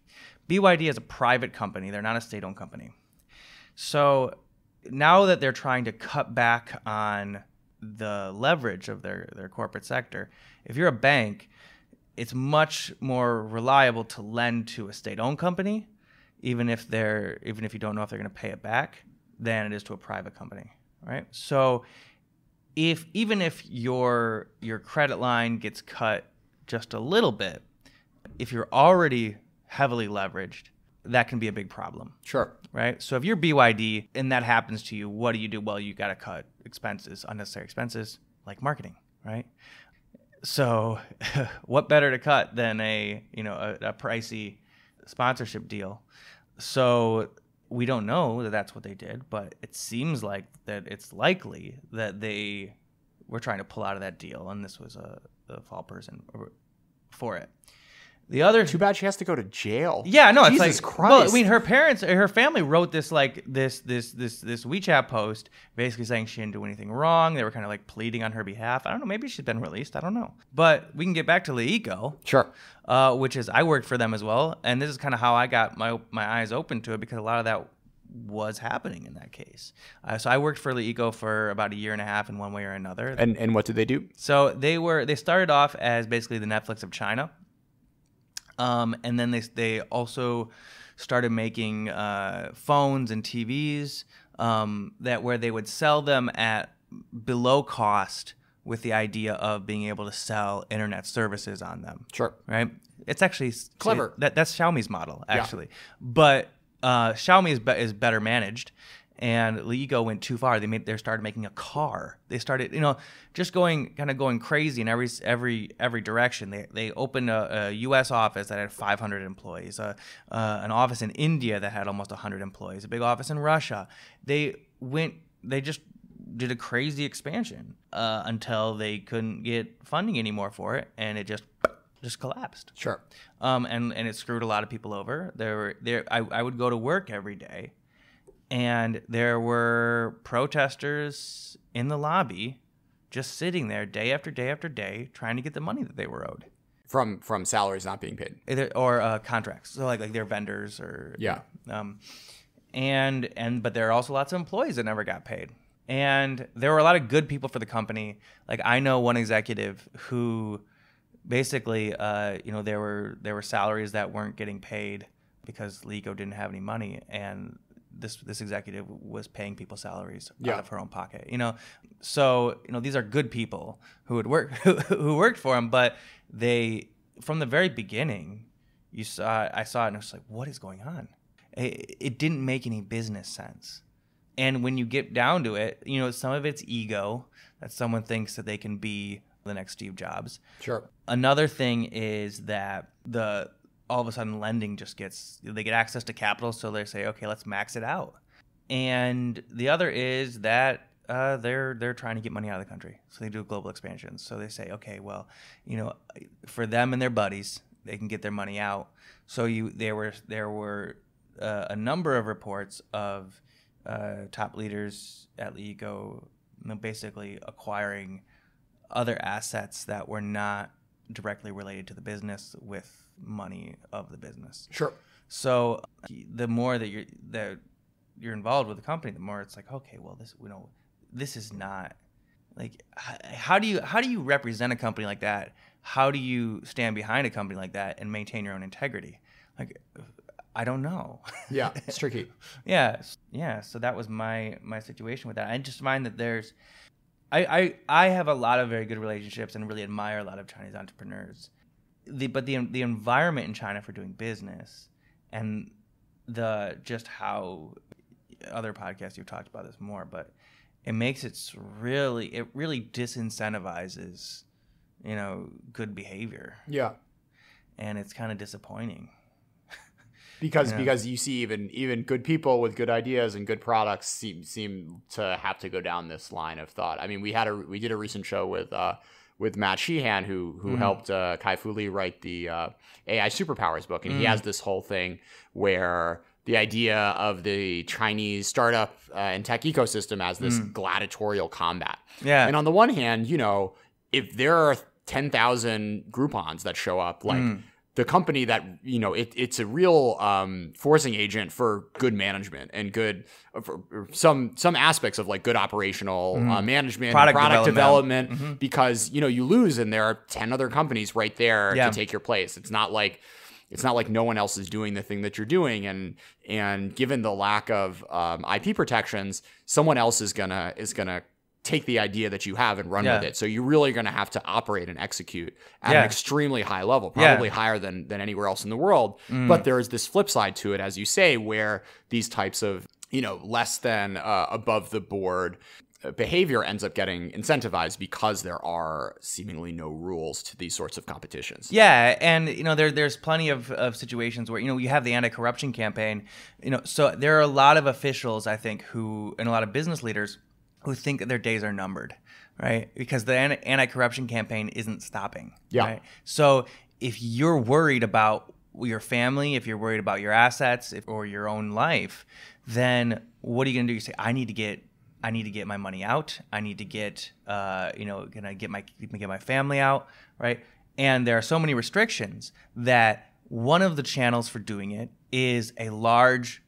BYD is a private company. They're not a state-owned company. So now that they're trying to cut back on the leverage of their corporate sector, if you're a bank, it's much more reliable to lend to a state-owned company, even if you don't know if they're going to pay it back, than it is to a private company, right? So even if your credit line gets cut just a little bit, if you're already heavily leveraged, that can be a big problem. Sure. Right? So if you're BYD and that happens to you, what do you do? Well, you got to cut unnecessary expenses like marketing, right? So what better to cut than a pricey sponsorship deal? So we don't know that that's what they did, but it seems like that it's likely that they were trying to pull out of that deal, and this was the fall person for it. The other, too bad she has to go to jail. Yeah, no, it's Jesus like, Christ. well, her family wrote this this WeChat post basically saying she didn't do anything wrong. They were kind of pleading on her behalf. I don't know, maybe she's been released. I don't know. But we can get back to LeEco. Sure. Which is, I worked for them as well, and this is kind of how I got my eyes open to it, because a lot of that was happening in that case. So I worked for LeEco for about 1.5 years in one way or another. And what did they do? So they started off as basically the Netflix of China. And then they also started making phones and TVs that where they would sell them at below cost with the idea of being able to sell internet services on them. Sure. Right? It's actually Clever. That's Xiaomi's model, actually. But Xiaomi is better managed, and Ligo went too far. They started making a car. They started, just going crazy in every direction. They opened a U.S. office that had 500 employees, an office in India that had almost 100 employees, a big office in Russia. They just did a crazy expansion until they couldn't get funding anymore for it, and it just collapsed. Sure. And it screwed a lot of people over. I would go to work every day, and there were protesters in the lobby just sitting there day after day after day trying to get the money that they were owed. From salaries not being paid. Or contracts. So like they're vendors or... Yeah. But there are also lots of employees that never got paid. And there were a lot of good people for the company. Like I know one executive who basically, there were salaries that weren't getting paid because Ligo didn't have any money, and this executive was paying people salaries out of her own pocket. So these are good people who worked for him, but they, from the very beginning, I saw it and I was like, what is going on? It didn't make any business sense. And when you get down to it, some of it's ego, that someone thinks that they can be the next Steve Jobs. Sure. Another thing is that all of a sudden lending they get access to capital, so they say, okay, let's max it out. And the other is that they're trying to get money out of the country, so they do global expansion. So they say, okay, well, for them and their buddies, they can get their money out. So there were a number of reports of top leaders at Ligo basically acquiring other assets that were not directly related to the business with money of the business. Sure. So the more that you're involved with the company, the more it's like, okay, well, this is not like, how do you represent a company like that? How do you stand behind a company like that and maintain your own integrity? Like, I don't know. Yeah, it's tricky. Yeah. So that was my situation with that. I just find that I have a lot of very good relationships and really admire a lot of Chinese entrepreneurs. But the environment in China for doing business and just how other podcasts you've talked about this more, but it makes it really disincentivizes, good behavior. Yeah. And it's kind of disappointing. Because you see even good people with good ideas and good products seem to have to go down this line of thought. I mean, we did a recent show with Matt Sheehan who helped Kai-Fu Lee write the AI Superpowers book, and he has this whole thing where the idea of the Chinese startup and tech ecosystem as this gladiatorial combat. Yeah. And on the one hand, if there are 10,000 Groupons that show up, like the company that, it's a real forcing agent for good management and good for some aspects of like good operational management, product development because, you lose and there are 10 other companies right there to take your place. It's not like no one else is doing the thing that you're doing. And given the lack of IP protections, someone else is gonna take the idea that you have and run with it. So you're really going to have to operate and execute at an extremely high level, probably higher than anywhere else in the world. But there is this flip side to it, as you say, where these types of, less than above the board behavior ends up getting incentivized because there are seemingly no rules to these sorts of competitions. Yeah, and there's plenty of situations where you have the anti-corruption campaign. So there are a lot of officials, I think, and a lot of business leaders who think that their days are numbered, right? Because the anti-corruption campaign isn't stopping. Yeah. Right? So if you're worried about your family, if you're worried about your assets, or your own life, then what are you gonna do? You say, I need to get my money out. I need to get, gonna get my family out, right? And there are so many restrictions that one of the channels for doing it is a large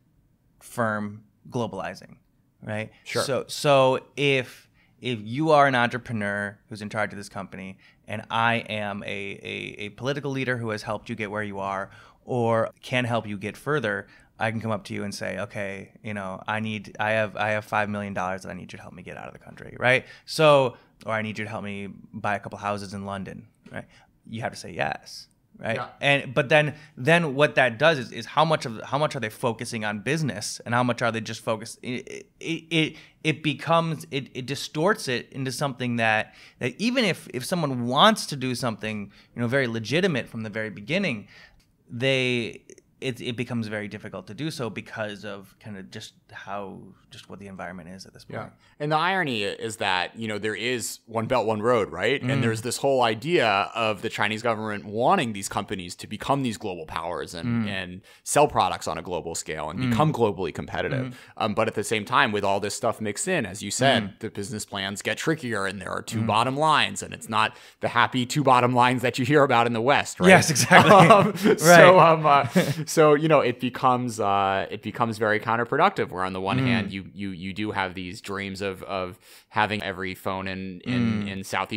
firm globalizing. Right. Sure. So if you are an entrepreneur who's in charge of this company, and I am a political leader who has helped you get where you are, or can help you get further, I can come up to you and say, okay, I have $5 million that I need you to help me get out of the country, right? So, or I need you to help me buy a couple houses in London, right? You have to say yes, right? Yeah. But then what that does is how much are they focusing on business, and how much are they just focused? It distorts it into something that even if someone wants to do something very legitimate from the very beginning, it becomes very difficult to do so because of kind of just what the environment is at this point. Yeah. And the irony is that, there is one belt, one road, right? And there's this whole idea of the Chinese government wanting these companies to become these global powers and sell products on a global scale and become globally competitive. But at the same time, with all this stuff mixed in, as you said, the business plans get trickier and there are two bottom lines, and it's not the happy two bottom lines that you hear about in the West, right? Yes, exactly. So it becomes very counterproductive. Where on the one hand, you do have these dreams of having every phone in South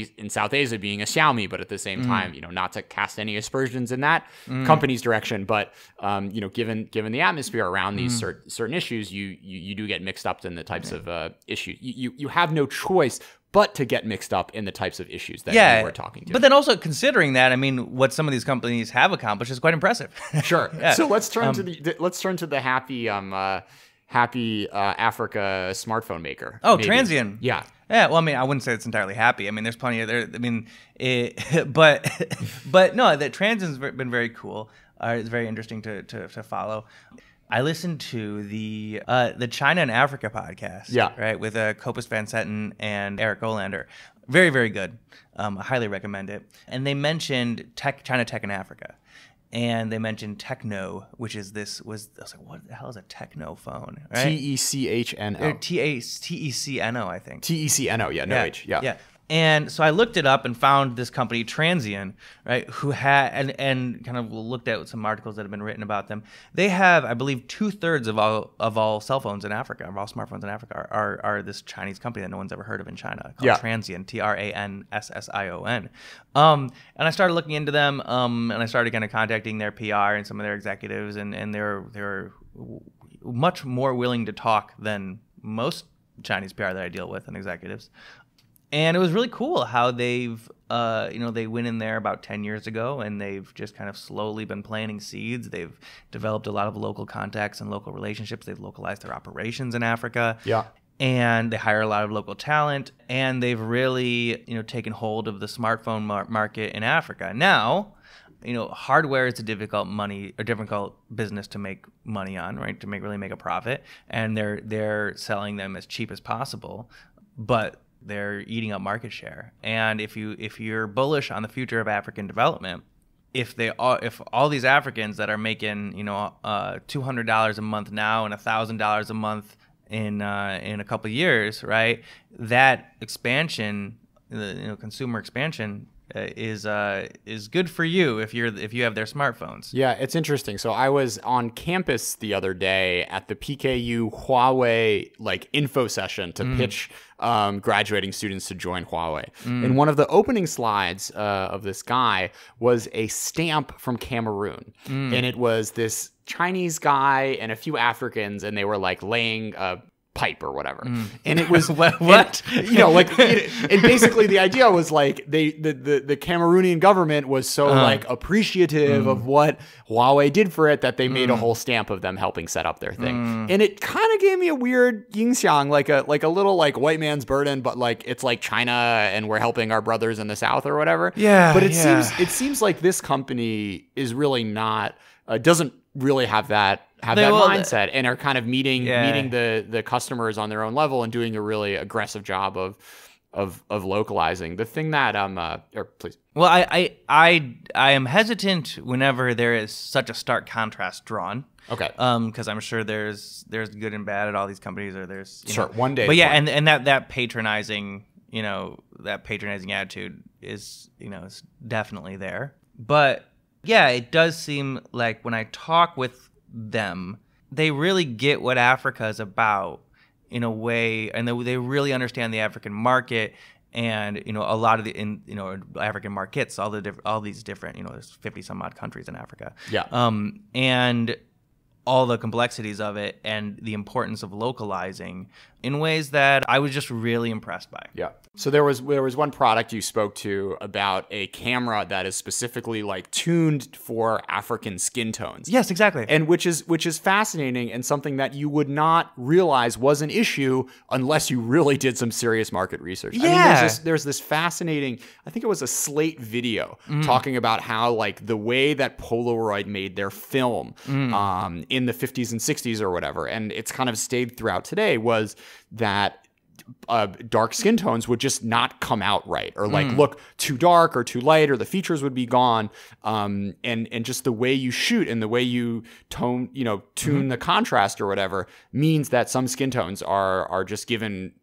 Asia being a Xiaomi, but at the same time, not to cast any aspersions in that company's direction, but given the atmosphere around these certain issues, you do get mixed up in the types of issues. You have no choice but to get mixed up in the types of issues that you were talking to. But then also considering that, what some of these companies have accomplished is quite impressive. Sure. Yeah. So let's turn to the happy Africa smartphone maker. Oh, maybe. Transsion. Yeah. Yeah. Well, I wouldn't say it's entirely happy. There's plenty of there. But no, that Transsion's been very cool. It's very interesting to follow. I listened to the China and Africa podcast, right, with Copus Van Setten and Eric Olander. Very, very good. I highly recommend it. And they mentioned China Tech in Africa. And they mentioned TechNode, which is I was like, what the hell is a TechNode phone? Right? TECHNO. TECNO, I think. TECNO, yeah, no H, yeah. Yeah. And so I looked it up and found this company, Transsion, right, who had, and kind of looked at some articles that have been written about them. They have, I believe, 2/3 of all cell phones in Africa, of all smartphones in Africa, are this Chinese company that no one's ever heard of in China, called Transsion, TRANSSION. And I started looking into them, and I started kind of contacting their PR and some of their executives, and they're much more willing to talk than most Chinese PR that I deal with and executives. And it was really cool how they've, they went in there about 10 years ago, and they've just kind of slowly been planting seeds. They've developed a lot of local contacts and local relationships. They've localized their operations in Africa. Yeah. And they hire a lot of local talent, and they've really, taken hold of the smartphone market in Africa. Now, hardware is a difficult business to make money on, right? To really make a profit, and they're selling them as cheap as possible, but they're eating up market share. And if you're bullish on the future of African development, if all these Africans that are making $200 a month now and $1,000 a month in a couple of years, right? That expansion, consumer expansion, is good for you if you have their smartphones. Yeah, it's interesting. So I was on campus the other day at the PKU Huawei info session to pitch graduating students to join Huawei. And one of the opening slides of this guy was a stamp from Cameroon, and it was this Chinese guy and a few Africans, and they were laying a pipe or whatever. And it was what? And basically the idea was the Cameroonian government was so appreciative of what Huawei did for it that they made a whole stamp of them helping set up their thing. And it kind of gave me a weird yin-xiang, like a little white man's burden, but it's like China and we're helping our brothers in the South or whatever. Yeah. But it seems like this company is really not doesn't really have that mindset, and are kind of meeting the customers on their own level and doing a really aggressive job of localizing. The thing that please. Well, I am hesitant whenever there is such a stark contrast drawn. Okay. Because I'm sure there's good and bad at all these companies, or there's one day. But yeah, and that patronizing attitude is is definitely there. But yeah, it does seem like when I talk with them, they really get what Africa is about in a way, and they really understand the African market, and a lot of the African markets, all these different there's 50 some odd countries in Africa. Yeah. And all the complexities of it and the importance of localizing in ways that I was just really impressed by. Yeah. So there was one product you spoke to about a camera that is specifically like tuned for African skin tones. Yes, exactly. And which is fascinating and something that you would not realize was an issue unless you really did some serious market research. Yeah. I mean, there's this fascinating, I think it was a Slate video talking about how like the way that Polaroid made their film in the 50s and 60s or whatever, and it's kind of stayed throughout today, was that dark skin tones would just not come out right, or like look too dark or too light, or the features would be gone. And just the way you shoot and the way you tune the contrast or whatever means that some skin tones are just given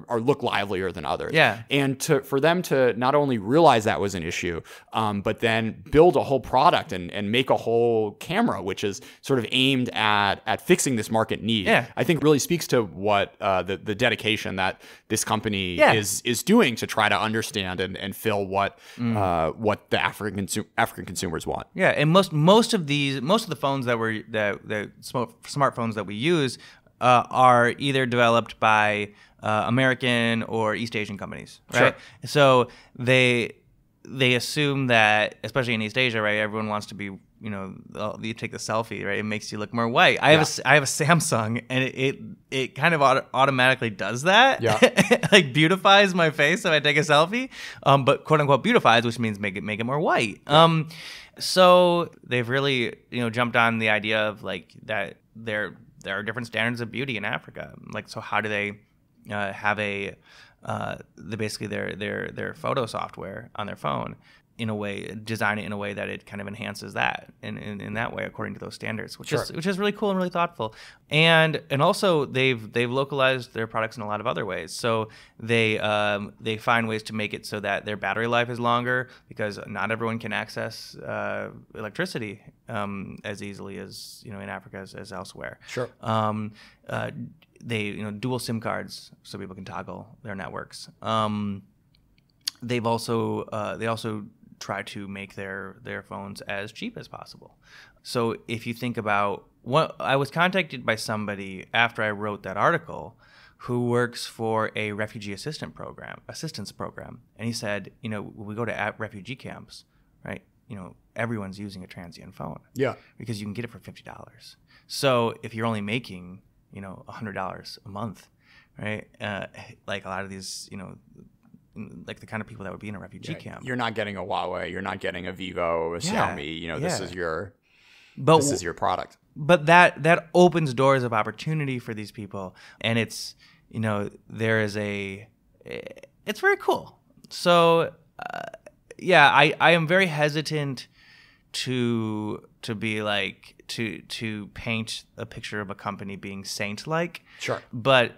or look livelier than others. Yeah. And for them to not only realize that was an issue, but then build a whole product and make a whole camera, which is sort of aimed at fixing this market need, I think really speaks to what the dedication that this company is doing to try to understand and fill what the African consumers want. Yeah, and most of the phones that the smartphones that we use are either developed by American or East Asian companies, right? Sure. So they assume that, especially in East Asia, right, everyone wants to be, you take the selfie, right? It makes you look more white. I have a Samsung, and it kind of automatically does that. Yeah. Like beautifies my face so I take a selfie, but quote unquote beautifies, which means make it more white. Yeah. So they've really jumped on the idea of like that there are different standards of beauty in Africa. Like, so how do they have basically their photo software on their phone design it in a way that it kind of enhances that in that way according to those standards, which is really cool and really thoughtful. And also they've localized their products in a lot of other ways. So they find ways to make it so that their battery life is longer, because not everyone can access electricity as easily as in Africa as elsewhere. Sure. They dual SIM cards so people can toggle their networks. They also try to make their phones as cheap as possible. So if you think about I was contacted by somebody after I wrote that article who works for a refugee assistance program, and he said, when we go to refugee camps, right, everyone's using a transient phone. Yeah. Because you can get it for $50. So if you're only making $100 a month, right? Like a lot of these, like the kind of people that would be in a refugee camp. You're not getting a Huawei, you're not getting a Vivo, a Xiaomi. This is your product. But that opens doors of opportunity for these people, and it's it's very cool. So I am very hesitant to be like to paint a picture of a company being saint-like. Sure. But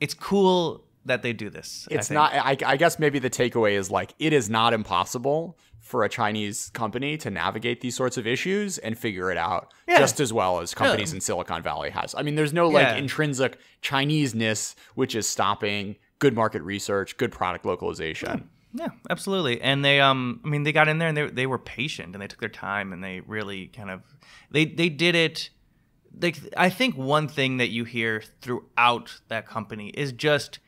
it's cool that they do this. It's not. I guess maybe the takeaway is like it is not impossible for a Chinese company to navigate these sorts of issues and figure it out just as well as companies in Silicon Valley has. I mean, there's no like intrinsic Chinese-ness which is stopping good market research, good product localization. Yeah, absolutely. And they they got in there and they were patient and they took their time and they really kind of they did it. I think one thing that you hear throughout that company is just,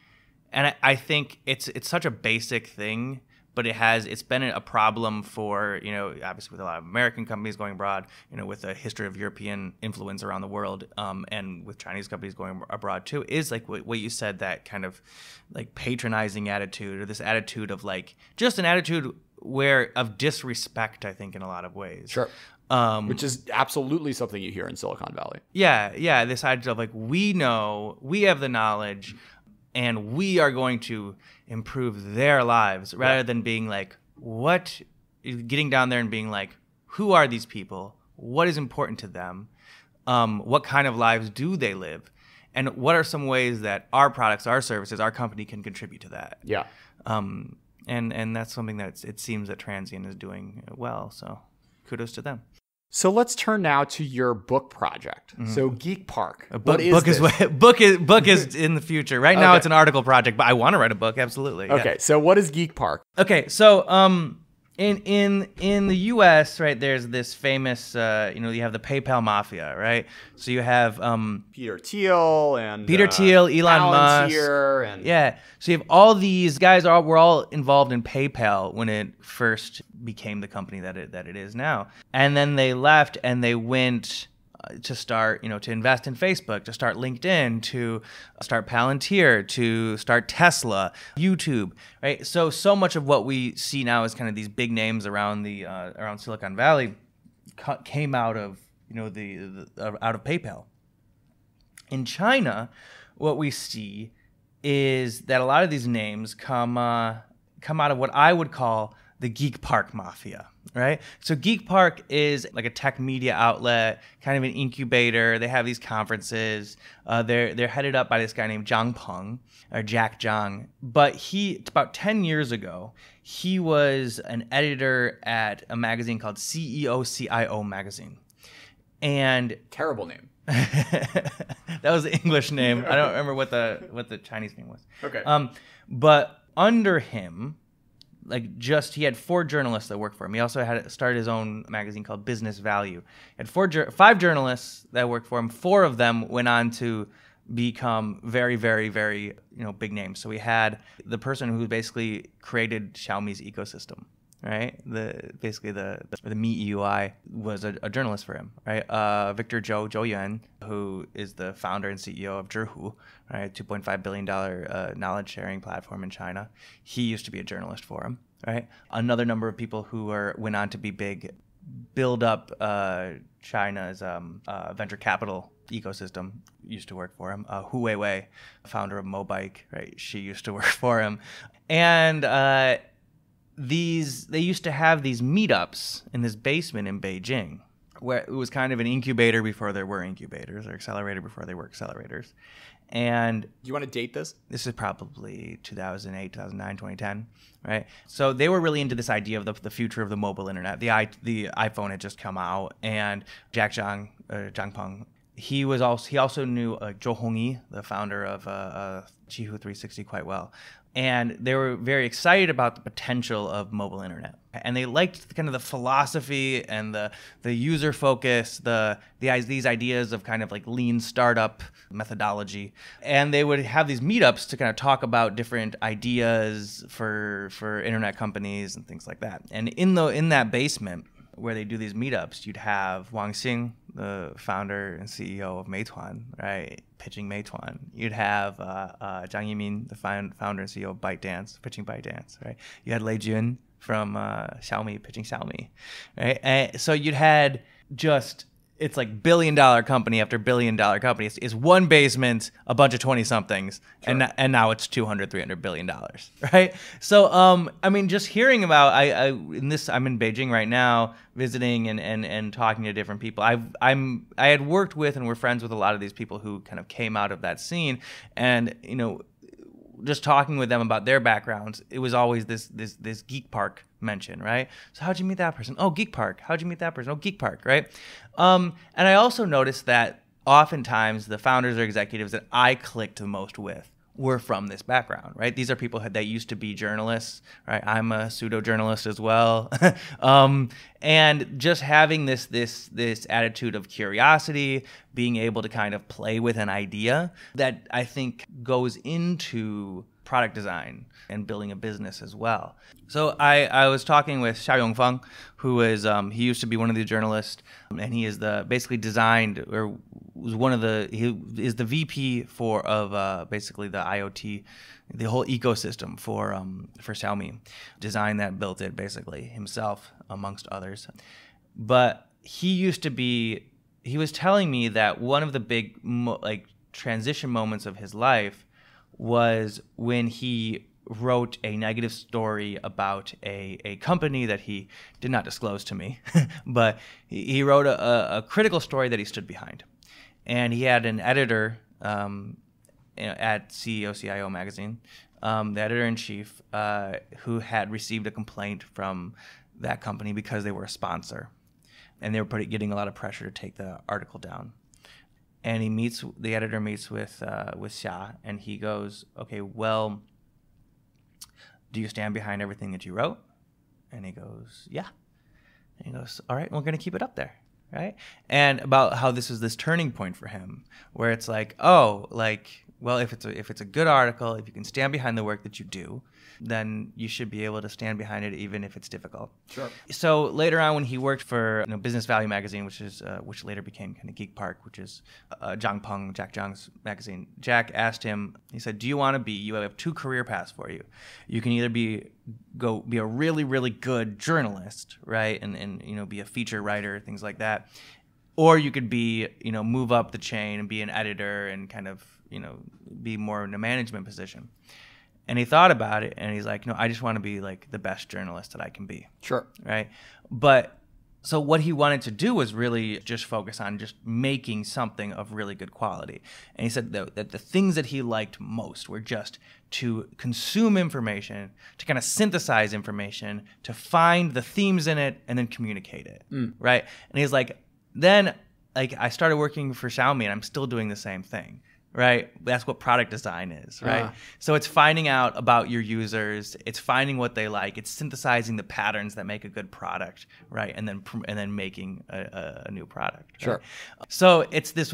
and I think it's such a basic thing, but it's been a problem for, obviously with a lot of American companies going abroad, with a history of European influence around the world, and with Chinese companies going abroad too, is like what you said, that kind of like patronizing attitude, or this attitude of like, just an attitude of disrespect, I think, in a lot of ways. Sure. Which is absolutely something you hear in Silicon Valley. Yeah. This attitude of like, we have the knowledge, and we are going to improve their lives, rather than being like, getting down there and being like, who are these people? What is important to them? What kind of lives do they live? And what are some ways that our products, our services, our company can contribute to that? Yeah. And that's something that it seems that Transient is doing well. So kudos to them. So let's turn now to your book project. Mm-hmm. So Geek Park. Book is in the future. Right now it's an article project, but I want to write a book, absolutely. Okay, so what is Geek Park? Okay, so In the U.S., right, there's this famous, you have the PayPal mafia, right? So you have Peter Thiel and Elon Musk, Palantir and yeah. So you have all these guys were all involved in PayPal when it first became the company that it is now, and then they left and they went to start, to invest in Facebook, to start LinkedIn, to start Palantir, to start Tesla, YouTube, right? So much of what we see now is kind of these big names around around Silicon Valley came out of, out of PayPal. In China, what we see is that a lot of these names come out of what I would call the Geek Park Mafia, right? So Geek Park is like a tech media outlet, kind of an incubator. They have these conferences. They're headed up by this guy named Zhang Peng, or Jack Zhang. But about 10 years ago, he was an editor at a magazine called CIO magazine. And terrible name. that was the English name. I don't remember what the Chinese name was. Okay. But under him, he had 4 journalists that worked for him. He also had started his own magazine called Business Value. He had 5 journalists that worked for him. 4 of them went on to become very, very, very, big names. So we had the person who basically created Xiaomi's ecosystem, right? The Mi UI was a journalist for him, right? Victor Zhou Yuan, who is the founder and CEO of Zhihu, right? $2.5 billion knowledge sharing platform in China. He used to be a journalist for him, right? Another number of people who went on to be big, build up China's venture capital ecosystem, used to work for him. Hu Weiwei, founder of Mobike, right? She used to work for him. And they used to have these meetups in this basement in Beijing, where it was kind of an incubator before there were incubators, or accelerator before there were accelerators. And do you want to date this? This is probably 2008, 2009, 2010, right? So they were really into this idea of the future of the mobile internet. The iPhone had just come out, and Jack Zhang, Zhang Peng, he also knew Zhou Hongyi, the founder of Qihoo 360, quite well. And they were very excited about the potential of mobile internet. And they liked kind of the philosophy and the user focus, these ideas of kind of like lean startup methodology. And they would have these meetups to kind of talk about different ideas for internet companies and things like that. And in that basement where they do these meetups, you'd have Wang Xing, the founder and CEO of Meituan, right, pitching Meituan. You'd have Zhang Yimin, the founder and CEO of Bytedance, pitching Bytedance, right? You had Lei Jun from Xiaomi, pitching Xiaomi, right? And so you'd had it's like billion-dollar company after billion-dollar company. It's one basement, a bunch of 20-somethings, sure. and now it's $200-300 billion, right? So, just hearing about I'm in Beijing right now, visiting and talking to different people. I had worked with and were friends with a lot of these people who kind of came out of that scene, and just talking with them about their backgrounds, it was always this Geek Park mention, right? So how'd you meet that person? Oh, Geek Park. How'd you meet that person? Oh, Geek Park, right? And I also noticed that oftentimes the founders or executives that I clicked the most with were from this background, right? These are people that used to be journalists, right? I'm a pseudo-journalist as well. And just having this attitude of curiosity, being able to kind of play with an idea that I think goes into product design and building a business as well. So I was talking with Xia Yongfeng, who is he used to be one of the journalists, and he is basically designed, or was he is the VP of basically the IoT, the whole ecosystem for Xiaomi. Designed that, built it basically himself amongst others. But he was telling me that one of the big transition moments of his life was when he wrote a negative story about a company that he did not disclose to me, but he wrote a critical story that he stood behind. And he had an editor at CIO magazine, the editor-in-chief, who had received a complaint from that company because they were a sponsor. And they were getting a lot of pressure to take the article down. And the editor meets with Xia, and he goes, okay, well, do you stand behind everything that you wrote? And he goes, yeah. And he goes, all right, we're going to keep it up there. Right. And about how this is this turning point for him where it's like, oh, like, well, if it's a good article, if you can stand behind the work that you do, then you should be able to stand behind it even if it's difficult. Sure. So later on, when he worked for Business Value magazine, which later became kind of Geek Park, which is Jack Zhang's magazine, Jack asked him, he said, "Do you want to be? You have 2 career paths for you. You can either be a really, really good journalist, right, and be a feature writer, things like that, or you could be move up the chain and be an editor and kind of be more in a management position." And he thought about it, and he's like, "No, I just want to be like the best journalist that I can be." Sure. Right. But so what he wanted to do was really just focus on just making something of really good quality. And he said that the things that he liked most were just to consume information, to kind of synthesize information, to find the themes in it, and then communicate it. Right. And he's like, then I started working for Xiaomi, and I'm still doing the same thing. Right? That's what product design is, right? So it's finding out about your users, it's finding what they like, it's synthesizing the patterns that make a good product, right? And then making a new product. Sure. Right? So it's this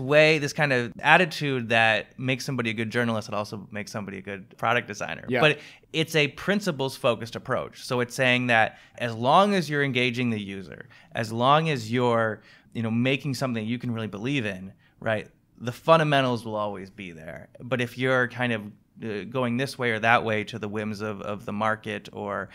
kind of attitude that makes somebody a good journalist, it also makes somebody a good product designer. Yeah. But it's a principles-focused approach. So it's saying that as long as you're engaging the user, as long as you're, making something you can really believe in, right? The fundamentals will always be there. But if you're kind of going this way or that way to the whims of the market, or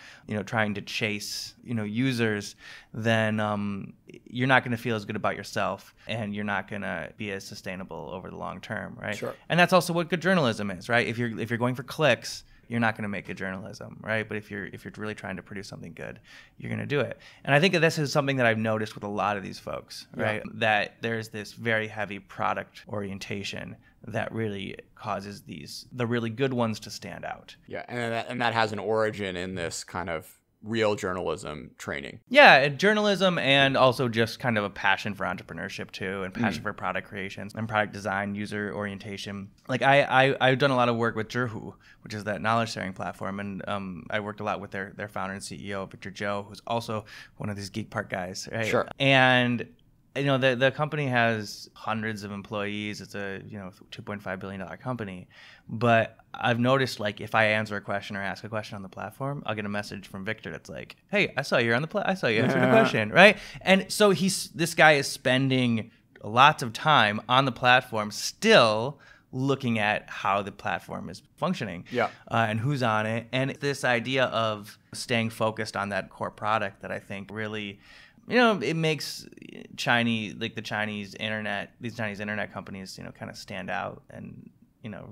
trying to chase users, then you're not going to feel as good about yourself, and you're not going to be as sustainable over the long term, right? Sure. And that's also what good journalism is, right? If you're going for clicks, you're not going to make good journalism, right? But if you're really trying to produce something good, you're going to do it. And I think that this is something that I've noticed with a lot of these folks, right? Yeah. That there's this very heavy product orientation that really causes the really good ones to stand out. Yeah, and that has an origin in this kind of real journalism training. Yeah, journalism, and also just kind of a passion for entrepreneurship too, and passion for product creation and product design, user orientation. Like I've done a lot of work with Zhihu, which is that knowledge sharing platform, and I worked a lot with their founder and CEO, Victor Zhou, who's also one of these Geek Park guys, right? Sure. And the company has hundreds of employees. It's a $2.5 billion company. But I've noticed, like, if I answer a question or ask a question on the platform, I'll get a message from Victor that's like, "Hey, I saw you on I saw you answering a question," right? And so this guy is spending lots of time on the platform, still looking at how the platform is functioning, and who's on it, and this idea of staying focused on that core product that I think really. It makes the Chinese internet, these Chinese internet companies, kind of stand out and,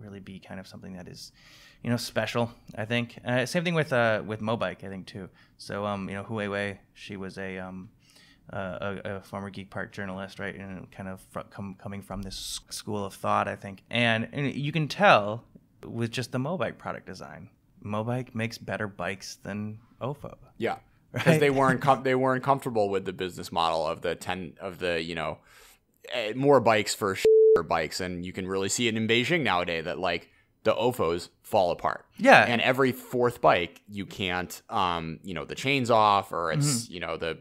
really be kind of something that is, special, I think. Same thing with Mobike, I think, too. So, Hui Wei, she was a former Geek Park journalist, right? And kind of coming from this school of thought, I think. And you can tell with just the Mobike product design, Mobike makes better bikes than Ofo. Yeah. Because they weren't comfortable with the business model of more bikes for bikes, and you can really see it in Beijing nowadays that like the Ofos fall apart. Yeah, and every 4th bike you can't, the chain's off, or it's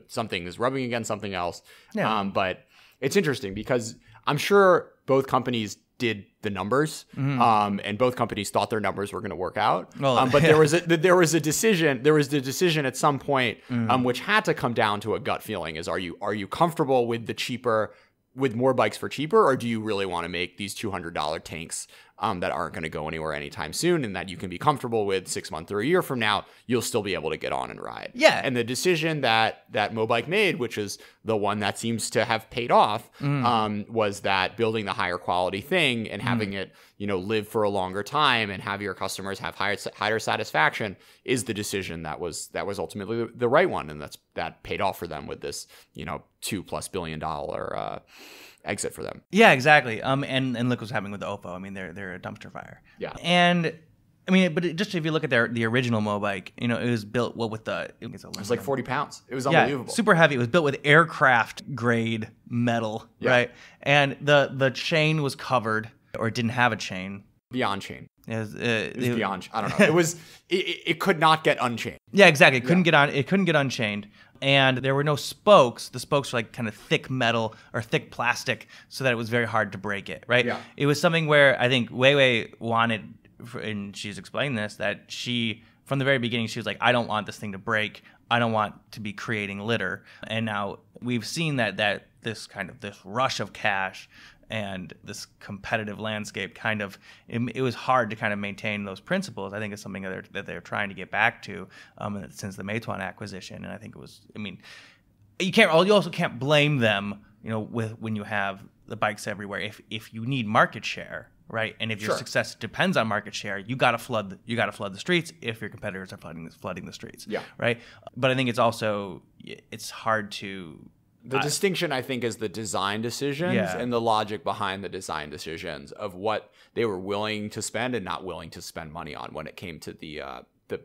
something is rubbing against something else. Yeah. But it's interesting because I'm sure both companies did the numbers, and both companies thought their numbers were going to work out. Well, but there was the decision at some point, which had to come down to a gut feeling: is are you comfortable with more bikes for cheaper, or do you really want to make these $200 tanks that aren't going to go anywhere anytime soon, and that you can be comfortable with 6 months or a year from now, you'll still be able to get on and ride. Yeah. And the decision that Mobike made, which is the one that seems to have paid off, was that building the higher quality thing and having it, live for a longer time and have your customers have higher satisfaction is the decision that was ultimately the right one, and that paid off for them with this, $2+ billion exit for them. Yeah, exactly. And look what's happening with the Oppo. I mean, they're a dumpster fire. Yeah. And I mean, but just if you look at the original Mobike, it was built it was like 40 pounds. It was unbelievable. Yeah, super heavy. It was built with aircraft grade metal, right? And the chain was covered, or it didn't have a chain. beyond chain. It was, It was beyond. I don't know. It was. It could not get unchained. Yeah, exactly. It couldn't get on. It couldn't get unchained, and there were no spokes. The spokes were like kind of thick metal or thick plastic, so that it was very hard to break it. Right. Yeah. It was something where I think Wei wanted, and she's explained this, that she from the very beginning she was like, I don't want this thing to break. I don't want to be creating litter. And now we've seen that this rush of cash and this competitive landscape it was hard to kind of maintain those principles. I think it's something that they're trying to get back to since the Meituan acquisition. And I think it was, I mean, you also can't blame them, when you have the bikes everywhere. If you need market share, right, and if your success depends on market share, you got to flood the streets if your competitors are flooding the streets. Yeah. Right. But I think it's hard to. The distinction, I think, is the design decisions and the logic behind the design decisions of what they were willing to spend and not willing to spend money on when it came to the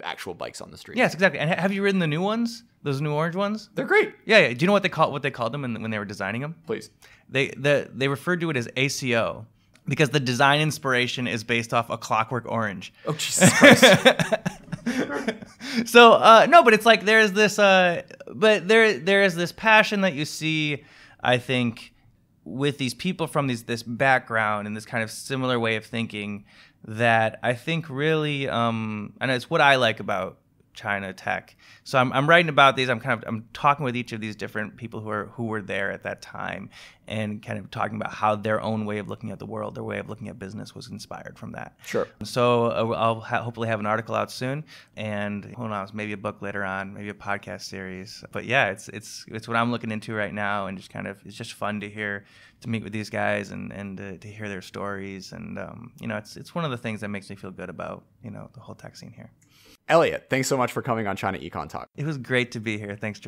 actual bikes on the street. Yes, exactly. And have you ridden the new ones? Those new orange ones? They're great. Yeah. Do you know what they called them when they were designing them? Please. They referred to it as ACO because the design inspiration is based off A Clockwork Orange. Oh, Jesus Christ. So no, but it's like there's this there is this passion that you see, I think, with these people from this background and this kind of similar way of thinking that I think really and it's what I like about China tech. So I'm writing about these. I'm talking with each of these different people who were there at that time, and kind of talking about how their own way of looking at the world, their way of looking at business, was inspired from that. Sure. So I'll hopefully have an article out soon, and who knows, maybe a book later on, maybe a podcast series. But yeah, it's what I'm looking into right now, and just kind of it's just fun to meet with these guys and to hear their stories, and it's one of the things that makes me feel good about the whole tech scene here. Elliott, thanks so much for coming on ChinaEconTalk. It was great to be here. Thanks, George.